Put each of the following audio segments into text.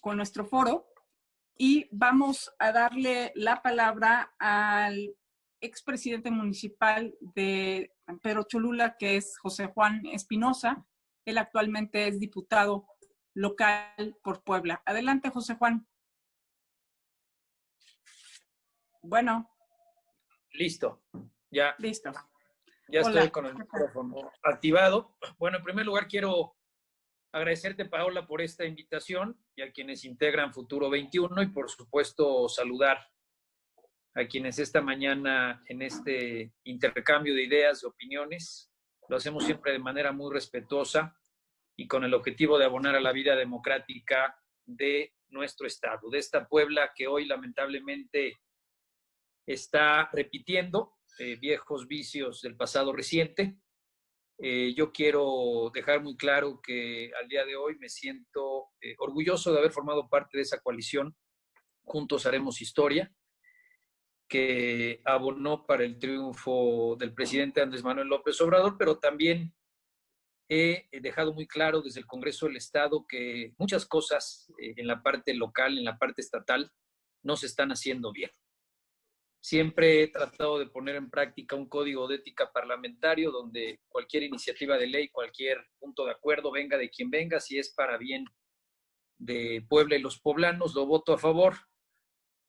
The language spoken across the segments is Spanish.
con nuestro foro y vamos a darle la palabra al expresidente municipal de San Pedro Cholula, que es José Juan Espinosa. Él actualmente es diputado local por Puebla. Adelante, José Juan. Bueno. Listo. Ya. Listo. Ya Hola. estoy con el micrófono activado. Bueno, en primer lugar quiero agradecerte, Paola, por esta invitación y a quienes integran Futuro 21 y por supuesto saludar a quienes esta mañana en este intercambio de ideas, de opiniones, lo hacemos siempre de manera muy respetuosa y con el objetivo de abonar a la vida democrática de nuestro estado, de esta Puebla que hoy lamentablemente está repitiendo viejos vicios del pasado reciente. Yo quiero dejar muy claro que al día de hoy me siento orgulloso de haber formado parte de esa coalición. Juntos haremos historia, que abonó para el triunfo del presidente Andrés Manuel López Obrador, pero también he dejado muy claro desde el Congreso del Estado que muchas cosas en la parte local, en la parte estatal, no se están haciendo bien. Siempre he tratado de poner en práctica un código de ética parlamentario donde cualquier iniciativa de ley, cualquier punto de acuerdo, venga de quien venga, si es para bien de Puebla y los poblanos, lo voto a favor.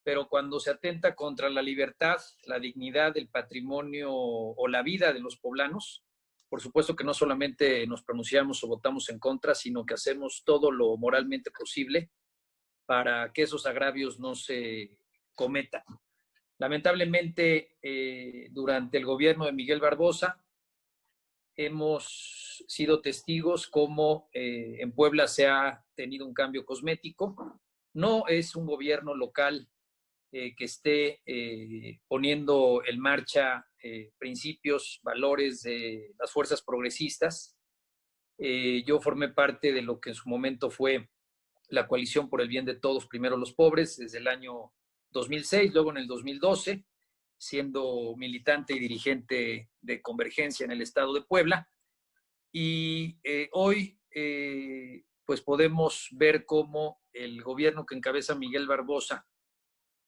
Pero cuando se atenta contra la libertad, la dignidad, el patrimonio o la vida de los poblanos, por supuesto que no solamente nos pronunciamos o votamos en contra, sino que hacemos todo lo moralmente posible para que esos agravios no se cometan. Lamentablemente, durante el gobierno de Miguel Barbosa, hemos sido testigos cómo en Puebla se ha tenido un cambio cosmético. No es un gobierno local que esté poniendo en marcha principios, valores de las fuerzas progresistas. Yo formé parte de lo que en su momento fue la coalición por el bien de todos, primero los pobres, desde el año 2006, luego en el 2012, siendo militante y dirigente de Convergencia en el estado de Puebla. Y hoy pues podemos ver cómo el gobierno que encabeza Miguel Barbosa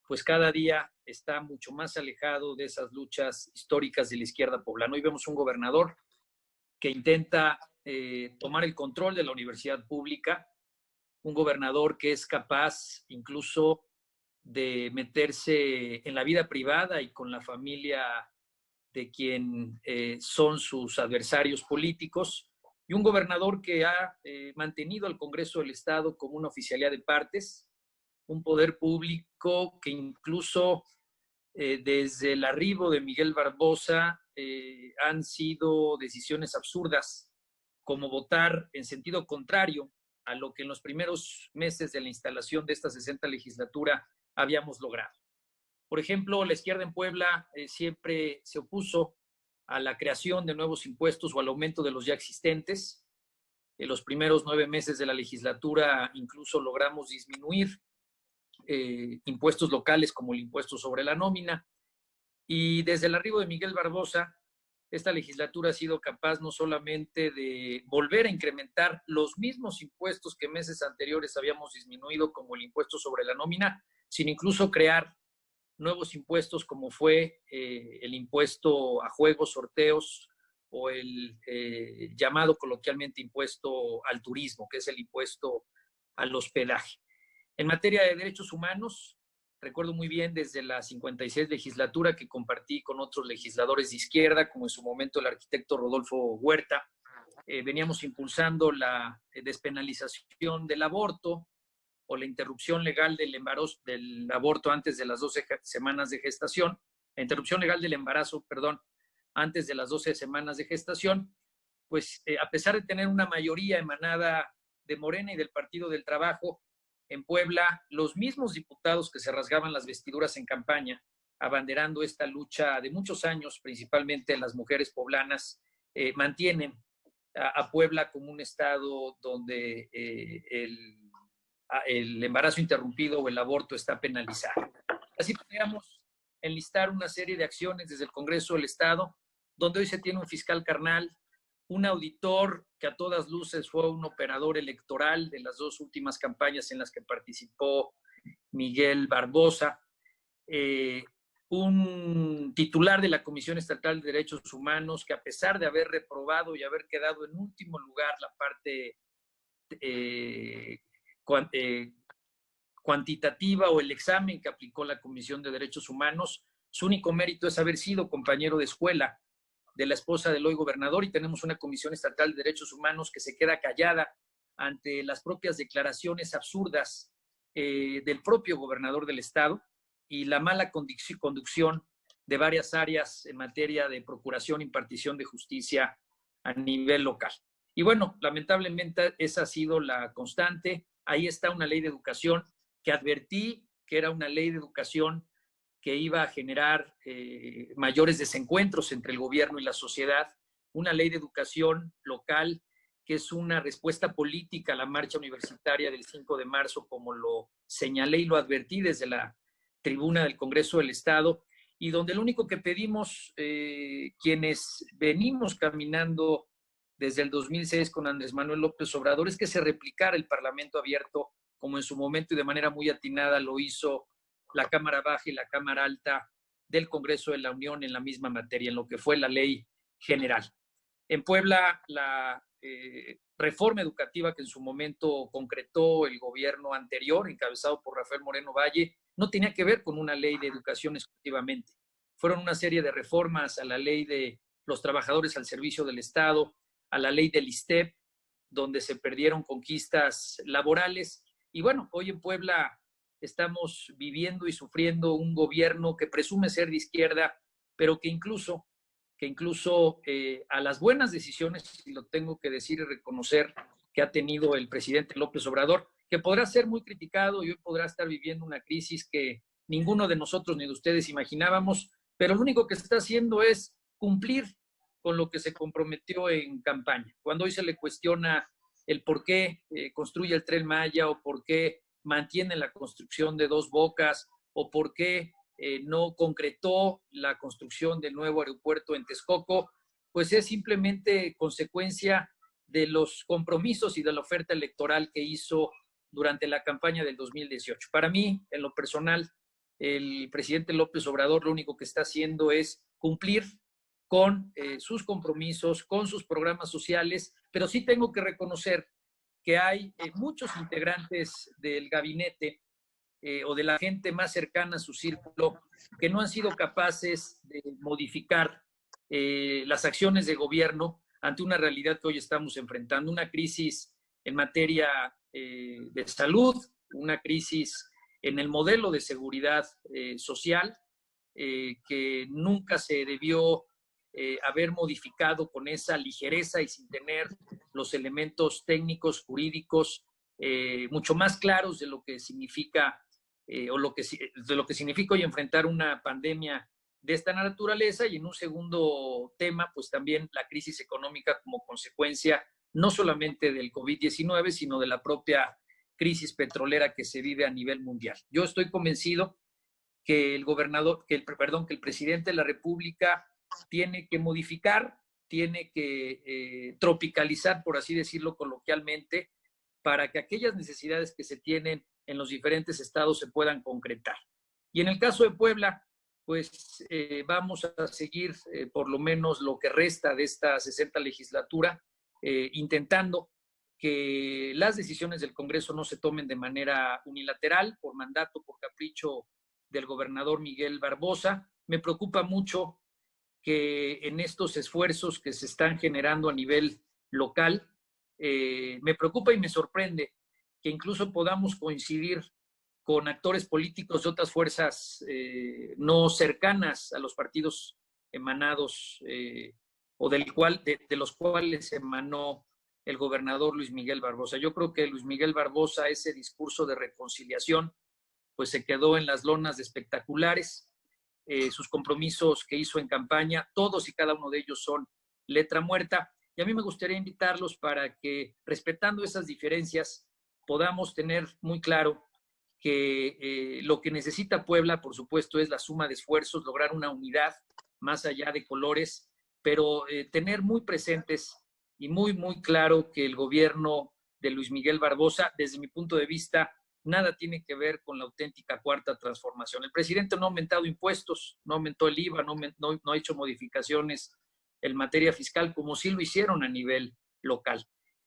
pues cada día está mucho más alejado de esas luchas históricas de la izquierda poblana. Hoy vemos un gobernador que intenta tomar el control de la universidad pública, un gobernador que es capaz incluso de meterse en la vida privada y con la familia de quien son sus adversarios políticos, y un gobernador que ha mantenido al Congreso del Estado como una oficialía de partes, un poder público que incluso desde el arribo de Miguel Barbosa han sido decisiones absurdas, como votar en sentido contrario a lo que en los primeros meses de la instalación de esta 60 legislatura habíamos logrado. Por ejemplo, la izquierda en Puebla siempre se opuso a la creación de nuevos impuestos o al aumento de los ya existentes. En los primeros 9 meses de la legislatura incluso logramos disminuir impuestos locales como el impuesto sobre la nómina. Y desde el arribo de Miguel Barbosa, esta legislatura ha sido capaz no solamente de volver a incrementar los mismos impuestos que meses anteriores habíamos disminuido, como el impuesto sobre la nómina, sino incluso crear nuevos impuestos como fue el impuesto a juegos, sorteos o el llamado coloquialmente impuesto al turismo, que es el impuesto al hospedaje. En materia de derechos humanos, recuerdo muy bien desde la 56 legislatura que compartí con otros legisladores de izquierda, como en su momento el arquitecto Rodolfo Huerta, veníamos impulsando la despenalización del aborto o la interrupción legal del embarazo, del aborto antes de las 12 semanas de gestación, la interrupción legal del embarazo, perdón, antes de las 12 semanas de gestación, pues a pesar de tener una mayoría emanada de Morena y del Partido del Trabajo, en Puebla, los mismos diputados que se rasgaban las vestiduras en campaña, abanderando esta lucha de muchos años, principalmente las mujeres poblanas, mantienen a Puebla como un estado donde el embarazo interrumpido o el aborto está penalizado. Así podríamos enlistar una serie de acciones desde el Congreso del Estado, donde hoy se tiene un fiscal carnal, un auditor que a todas luces fue un operador electoral de las dos últimas campañas en las que participó Miguel Barbosa, un titular de la Comisión Estatal de Derechos Humanos que, a pesar de haber reprobado y haber quedado en último lugar la parte cuantitativa o el examen que aplicó la Comisión de Derechos Humanos, su único mérito es haber sido compañero de escuela de la esposa del hoy gobernador, y tenemos una Comisión Estatal de Derechos Humanos que se queda callada ante las propias declaraciones absurdas del propio gobernador del estado y la mala conducción de varias áreas en materia de procuración e impartición de justicia a nivel local. Y bueno, lamentablemente esa ha sido la constante. Ahí está una ley de educación que advertí que era una ley de educación que iba a generar mayores desencuentros entre el gobierno y la sociedad, una ley de educación local que es una respuesta política a la marcha universitaria del 5 de marzo, como lo señalé y lo advertí desde la tribuna del Congreso del Estado, y donde lo único que pedimos quienes venimos caminando desde el 2006 con Andrés Manuel López Obrador es que se replicara el Parlamento abierto, como en su momento y de manera muy atinada lo hizo la Cámara Baja y la Cámara Alta del Congreso de la Unión en la misma materia, en lo que fue la ley general. En Puebla, la reforma educativa que en su momento concretó el gobierno anterior, encabezado por Rafael Moreno Valle, no tenía que ver con una ley de educación exclusivamente. Fueron una serie de reformas a la ley de los trabajadores al servicio del Estado, a la ley del ISSSTE, donde se perdieron conquistas laborales. Y bueno, hoy en Puebla estamos viviendo y sufriendo un gobierno que presume ser de izquierda, pero que incluso a las buenas decisiones, y lo tengo que decir y reconocer, que ha tenido el presidente López Obrador, que podrá ser muy criticado y hoy podrá estar viviendo una crisis que ninguno de nosotros ni de ustedes imaginábamos, pero lo único que está haciendo es cumplir con lo que se comprometió en campaña. Cuando hoy se le cuestiona el por qué construye el Tren Maya, o por qué mantiene la construcción de Dos Bocas, o por qué no concretó la construcción del nuevo aeropuerto en Texcoco, pues es simplemente consecuencia de los compromisos y de la oferta electoral que hizo durante la campaña del 2018. Para mí, en lo personal, el presidente López Obrador lo único que está haciendo es cumplir con sus compromisos, con sus programas sociales, pero sí tengo que reconocer que hay muchos integrantes del gabinete o de la gente más cercana a su círculo que no han sido capaces de modificar las acciones de gobierno ante una realidad que hoy estamos enfrentando, una crisis en materia de salud, una crisis en el modelo de seguridad social que nunca se debió haber modificado con esa ligereza y sin tener los elementos técnicos, jurídicos, mucho más claros de lo que significa de lo que significa hoy enfrentar una pandemia de esta naturaleza. Y en un segundo tema, pues también la crisis económica como consecuencia no solamente del COVID-19, sino de la propia crisis petrolera que se vive a nivel mundial. Yo estoy convencido que el presidente de la República tiene que modificar, tiene que tropicalizar, por así decirlo coloquialmente, para que aquellas necesidades que se tienen en los diferentes estados se puedan concretar. Y en el caso de Puebla, pues vamos a seguir por lo menos lo que resta de esta 60 legislatura, intentando que las decisiones del Congreso no se tomen de manera unilateral, por mandato, por capricho del gobernador Miguel Barbosa. Me preocupa mucho que en estos esfuerzos que se están generando a nivel local, me preocupa y me sorprende que incluso podamos coincidir con actores políticos de otras fuerzas no cercanas a los partidos emanados o de los cuales emanó el gobernador Luis Miguel Barbosa. Yo creo que Luis Miguel Barbosa, ese discurso de reconciliación, pues se quedó en las lonas de espectaculares. Sus compromisos que hizo en campaña, todos y cada uno de ellos son letra muerta. Y a mí me gustaría invitarlos para que, respetando esas diferencias, podamos tener muy claro que lo que necesita Puebla, por supuesto, es la suma de esfuerzos, lograr una unidad más allá de colores, pero tener muy presentes y muy, muy claro que el gobierno de Luis Miguel Barbosa, desde mi punto de vista, nada tiene que ver con la auténtica cuarta transformación. El presidente no ha aumentado impuestos, no aumentó el IVA, no ha hecho modificaciones en materia fiscal como sí lo hicieron a nivel local.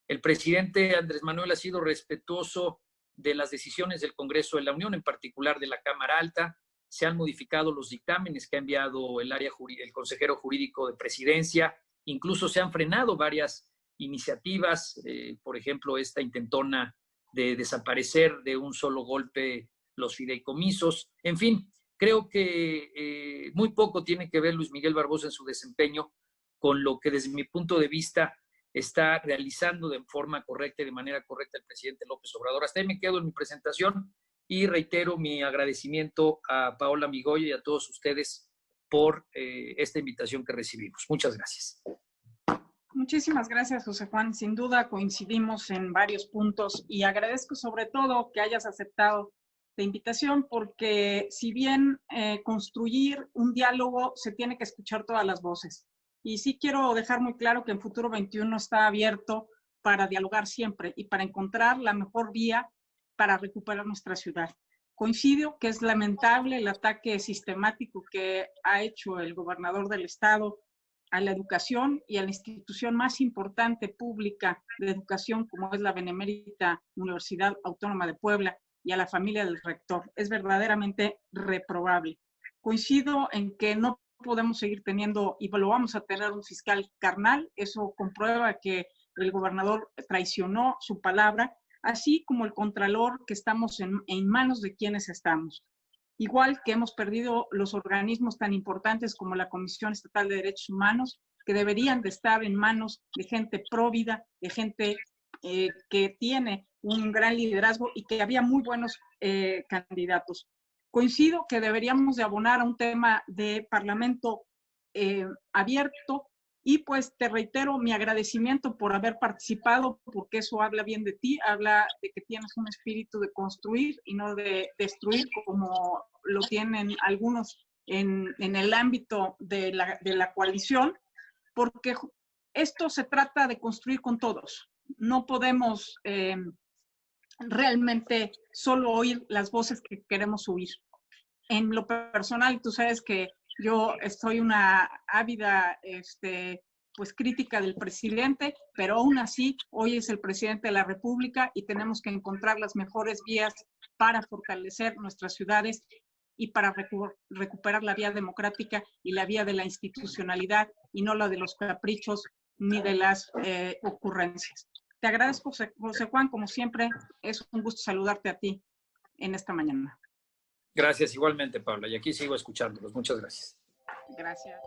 El presidente Andrés Manuel ha sido respetuoso de las decisiones del Congreso de la Unión, en particular de la Cámara Alta. Se han modificado los dictámenes que ha enviado el consejero jurídico de Presidencia. Incluso se han frenado varias iniciativas, por ejemplo, esta intentona de desaparecer de un solo golpe los fideicomisos. En fin, creo que muy poco tiene que ver Luis Miguel Barbosa en su desempeño con lo que desde mi punto de vista está realizando de forma correcta y de manera correcta el presidente López Obrador. Hasta ahí me quedo en mi presentación y reitero mi agradecimiento a Paola Migoya y a todos ustedes por esta invitación que recibimos. Muchas gracias. Muchísimas gracias, José Juan. Sin duda coincidimos en varios puntos y agradezco sobre todo que hayas aceptado la invitación porque si bien construir un diálogo se tiene que escuchar todas las voces. Y sí quiero dejar muy claro que en Futuro 21 está abierto para dialogar siempre y para encontrar la mejor vía para recuperar nuestra ciudad. Coincido que es lamentable el ataque sistemático que ha hecho el gobernador del estado a la educación y a la institución más importante pública de educación como es la Benemérita Universidad Autónoma de Puebla y a la familia del rector. Es verdaderamente reprobable. Coincido en que no podemos seguir teniendo, y lo vamos a tener, un fiscal carnal. Eso comprueba que el gobernador traicionó su palabra, así como el contralor, que estamos en manos de quienes estamos. Igual que hemos perdido los organismos tan importantes como la Comisión Estatal de Derechos Humanos, que deberían de estar en manos de gente próvida, de gente que tiene un gran liderazgo y que había muy buenos candidatos. Coincido que deberíamos de abonar a un tema de parlamento abierto y pues te reitero mi agradecimiento por haber participado, porque eso habla bien de ti, habla de que tienes un espíritu de construir y no de destruir como lo tienen algunos en el ámbito de la coalición, porque esto se trata de construir con todos. No podemos realmente solo oír las voces que queremos oír. En lo personal, tú sabes que yo soy una ávida pues crítica del presidente, pero aún así hoy es el presidente de la República y tenemos que encontrar las mejores vías para fortalecer nuestras ciudades y para recuperar la vía democrática y la vía de la institucionalidad y no la de los caprichos ni de las ocurrencias. Te agradezco, José Juan, como siempre, es un gusto saludarte a ti en esta mañana. Gracias, igualmente, Paula. Y aquí sigo escuchándolos. Muchas gracias. Gracias.